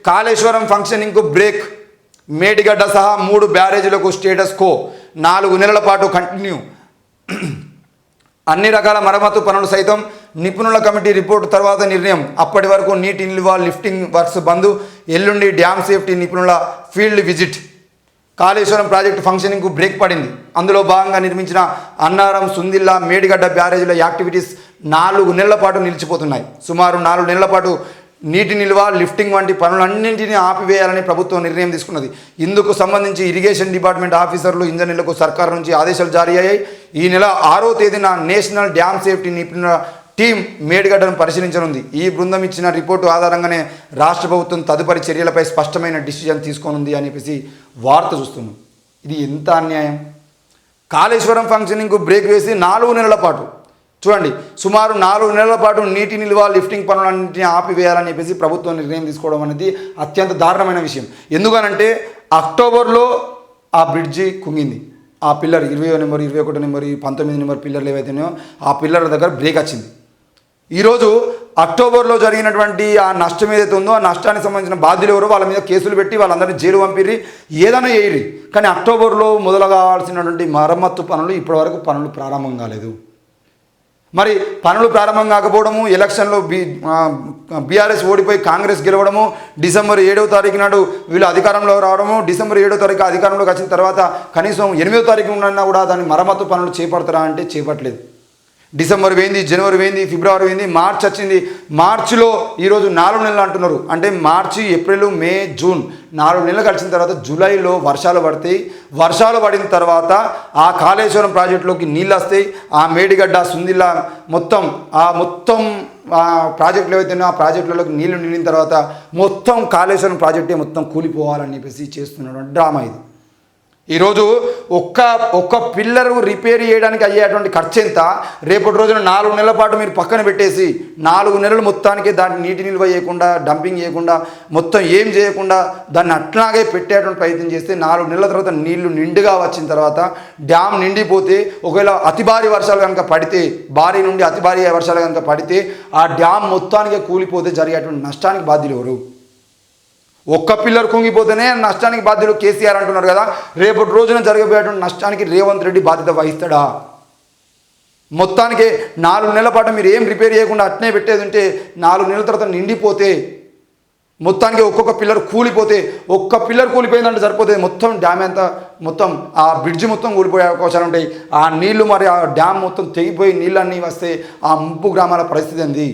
Kaleshwaram ఫంక్షనింగ్కు break. Medigadda సహా 3 బ్యారేజీలకు status quo. 4 నెలల పాటు కంటిన్యూ. అన్ని రకాల మరమ్మతు పనులు సైతం నిపుణుల కమిటీ రిపోర్టు తర్వాత నిర్ణయం. అప్పటి వరకు నీటి నిల్వ లిఫ్టింగ్ వర్క్స్ బంద్. ఎల్లుండి డ్యామ్ సేఫ్టీ నిపుణుల ఫీల్డ్ విజిట్. కాళేశ్వరం ప్రాజెక్టు ఫంక్షనింగ్కు బ్రేక్ పడింది. అందులో భాగంగా నిర్మించిన అన్నారం, సుందిల్లా, మేడిగడ్డ బ్యారేజీల యాక్టివిటీస్ 4 నెలల పాటు నిలిచిపోతున్నాయి. సుమారు 4 నెలల పాటు నీటి నిల్వ, లిఫ్టింగ్ వంటి పనులన్నింటినీ ఆపివేయాలని ప్రభుత్వం నిర్ణయం తీసుకున్నది. ఇందుకు సంబంధించి ఇరిగేషన్ డిపార్ట్మెంట్ ఆఫీసర్లు, ఇంజనీర్లకు సర్కారు నుంచి ఆదేశాలు జారీ అయ్యాయి. ఈ నెల 6వ తేదీన నేషనల్ డ్యామ్ సేఫ్టీ నిపుణుల టీం మేడిగడ్డను పరిశీలించనుంది. ఈ బృందం ఇచ్చిన రిపోర్టు ఆధారంగానే రాష్ట్ర ప్రభుత్వం తదుపరి చర్యలపై స్పష్టమైన డిసిజన్ తీసుకోనుంది అని చెప్పేసి వార్త చూస్తున్నాం. ఇది ఎంత అన్యాయం! కాళేశ్వరం ఫంక్షనింగ్కు బ్రేక్ వేసి 4 నెలల పాటు చూడండి, సుమారు 4 నెలల పాటు నీటి నిల్వ, లిఫ్టింగ్ పనులన్నింటినీ ఆపివేయాలని చెప్పేసి ప్రభుత్వం నిర్ణయం తీసుకోవడం అనేది అత్యంత దారుణమైన విషయం. ఎందుకనంటే అక్టోబర్లో ఆ బ్రిడ్జి కుంగింది. ఆ పిల్లర్ 20వ నెంబర్, 21 నెంబర్, 19 నెంబర్ పిల్లర్లు ఏవైతేనో ఆ పిల్లర్ దగ్గర బ్రేక్ వచ్చింది. ఈరోజు అక్టోబర్లో జరిగినటువంటి ఆ నష్టం ఏదైతే ఉందో ఆ నష్టానికి సంబంధించిన బాధ్యులు ఎవరో వాళ్ళ మీద కేసులు పెట్టి వాళ్ళందరినీ జైలు పంపిర్రి, ఏదైనా చేయరు. కానీ అక్టోబర్లో మొదలు కావాల్సినటువంటి మరమ్మత్తు పనులు ఇప్పటివరకు పనులు ప్రారంభం కాలేదు. మరి పనులు ప్రారంభం కాకపోవడము, ఎలక్షన్లో బీఆర్ఎస్ ఓడిపోయి కాంగ్రెస్ గెలవడము, డిసెంబర్ 7వ తారీఖు నాడు వీళ్ళు అధికారంలో రావడము, డిసెంబర్ 7వ తారీఖు అధికారంలోకి వచ్చిన తర్వాత కనీసం 8వ తారీఖు ఉన్నా కూడా దాని మరమ్మత్తు పనులు చేపడతారా అంటే చేపట్టలేదు. డిసెంబర్ పోయింది, జనవరి పోయింది, ఫిబ్రవరి పోయింది, మార్చి వచ్చింది. మార్చిలో ఈరోజు 4 నెలలు అంటున్నారు. అంటే మార్చి, ఏప్రిల్, మే, జూన్ 4 నెలలు గడిచిన తర్వాత జూలైలో వర్షాలు పడతాయి. వర్షాలు పడిన తర్వాత ఆ కాళేశ్వరం ప్రాజెక్టులోకి నీళ్ళు వస్తాయి. ఆ మేడిగడ్డ, సుందిల్లా మొత్తం ప్రాజెక్టులు ఏవైతే ఆ ప్రాజెక్టులలోకి నీళ్లు నిండిన తర్వాత మొత్తం కాళేశ్వరం ప్రాజెక్టే మొత్తం కూలిపోవాలని చెప్పేసి చేస్తున్నటువంటి డ్రామా ఇది. ఈరోజు ఒక్క పిల్లరు రిపేర్ చేయడానికి అయ్యేటువంటి ఖర్చు ఎంత? రేపటి రోజున 4 నెలల పాటు మీరు పక్కన పెట్టేసి 4 నెలలు మొత్తానికి దాన్ని నీటి నిల్వ చేయకుండా, డంపింగ్ చేయకుండా, మొత్తం ఏం చేయకుండా దాన్ని అట్లాగే పెట్టేటువంటి ప్రయత్నం చేస్తే 4 నెలల తర్వాత నీళ్లు నిండుగా వచ్చిన తర్వాత డ్యామ్ నిండిపోతే, ఒకవేళ అతి భారీ వర్షాలు కనుక పడితే, భారీ నుండి అతి భారీ వర్షాలు కనుక పడితే ఆ డ్యామ్ మొత్తానికి కూలిపోతే జరిగేటువంటి నష్టానికి బాధ్యులు ఎవరు? ఒక్క పిల్లర్ కుంగిపోతేనే నష్టానికి బాధ్యులు కేసీఆర్ అంటున్నారు కదా. రేపటి రోజున జరగబోయేటువంటి నష్టానికి రేవంత్ రెడ్డి బాధ్యత వహిస్తాడా? మొత్తానికి 4 నెలల పాటు మీరు ఏం రిపేర్ చేయకుండా అట్నే పెట్టేది ఉంటే 4 నెలల తర్వాత నిండిపోతే మొత్తానికి ఒక్కొక్క పిల్లర్ కూలిపోతే, ఒక్క పిల్లర్ కూలిపోయిందంటే సరిపోతుంది, మొత్తం డ్యామ్ అంతా మొత్తం ఆ బ్రిడ్జి మొత్తం కూలిపోయే అవకాశాలు ఉంటాయి. ఆ నీళ్లు మరి ఆ డ్యామ్ మొత్తం తెగిపోయి నీళ్ళన్నీ వస్తే ఆ ముంపు గ్రామాల పరిస్థితి ఏంది?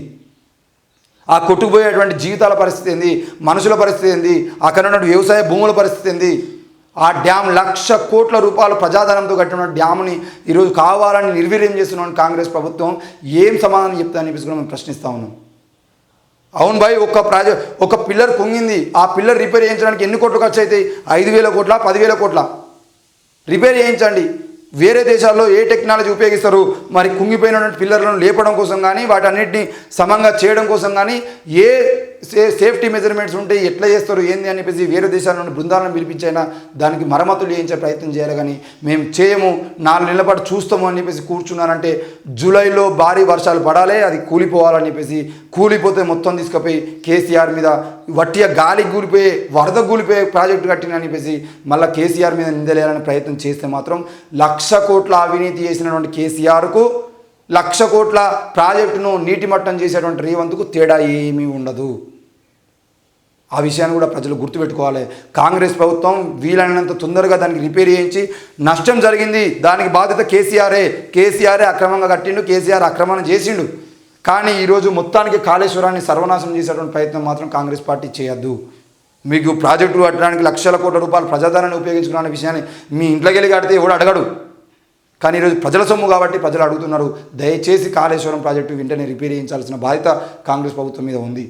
ఆ కొట్టుకుపోయేటువంటి జీవితాల పరిస్థితి ఏంది? మనుషుల పరిస్థితి ఏంది? అక్కడ ఉన్న వ్యవసాయ భూముల పరిస్థితి ఏంది? ఆ డ్యామ్ 1,00,000 కోట్ల రూపాయలు ప్రజాధనంతో కట్టిన డ్యామ్ని ఈరోజు కావాలని నిర్వీర్యం చేస్తున్న కాంగ్రెస్ ప్రభుత్వం ఏం సమాధానం చెప్తారని చెప్పేసి కూడా మేము ప్రశ్నిస్తూ ఉన్నాం. అవును భాయ్, ఒక పిల్లర్ కుంగింది, ఆ పిల్లర్ రిపేర్ చేయించడానికి ఎన్ని కోట్లు ఖర్చు అవుతాయి? 5,000 కోట్ల, 10,000 కోట్ల రిపేర్ చేయించండి. వేరే దేశాల్లో ఏ టెక్నాలజీ ఉపయోగిస్తారు? మరి కుంగిపోయినటువంటి పిల్లర్లను లేపడం కోసం కానీ, వాటన్నిటిని సమంగా చేయడం కోసం కానీ ఏ సేఫ్టీ మెజర్మెంట్స్ ఉంటే ఎట్లా చేస్తారు ఏంది అని చెప్పేసి వేరే దేశాల నుండి బృందాలను పిలిపించైనా దానికి మరమ్మతులు చేయించే ప్రయత్నం చేయాలి. కానీ మేము చేయము, 4 నెలల పాటు చూస్తాము అని చెప్పేసి కూర్చున్నారంటే జూలైలో భారీ వర్షాలు పడాలి, అది కూలిపోవాలని చెప్పేసి, కూలిపోతే మొత్తం తీసుకుపోయి కేసీఆర్ మీద వట్టిగా గాలికి కూలిపోయే, వరద కూలిపోయే ప్రాజెక్టు కట్టినని చెప్పేసి మళ్ళీ కేసీఆర్ మీద నిందలేయాలని ప్రయత్నం చేస్తే మాత్రం 1,00,000 కోట్ల అవినీతి చేసినటువంటి కేసీఆర్కు 1,00,000 కోట్ల ప్రాజెక్టును నీటి మట్టం చేసేటువంటి రేవంత్కు తేడా ఏమీ ఉండదు. ఆ విషయాన్ని కూడా ప్రజలు గుర్తుపెట్టుకోవాలి. కాంగ్రెస్ ప్రభుత్వం వీలైనంత తొందరగా దానికి రిపేర్ చేయించి, నష్టం జరిగింది దానికి బాధ్యత కేసీఆరే అక్రమంగా కట్టిండు, కేసీఆర్ అక్రమణ చేసిండు. కానీ ఈరోజు మొత్తానికి కాళేశ్వరాన్ని సర్వనాశనం చేసేటువంటి ప్రయత్నం మాత్రం కాంగ్రెస్ పార్టీ చేయొద్దు. మీకు ప్రాజెక్టులు కట్టడానికి 1,00,000 కోట్ల రూపాయలు ప్రజాధనాన్ని ఉపయోగించుకున్న విషయాన్ని మీ ఇంట్లోకి వెళ్ళి కడితే ఎవడు అడగడు. కానీ ఈరోజు ప్రజల సొమ్ము కాబట్టి ప్రజలు అడుగుతున్నారు. దయచేసి కాళేశ్వరం ప్రాజెక్టు వెంటనే రిపేర్ చేయించాల్సిన బాధ్యత కాంగ్రెస్ ప్రభుత్వం మీద ఉంది.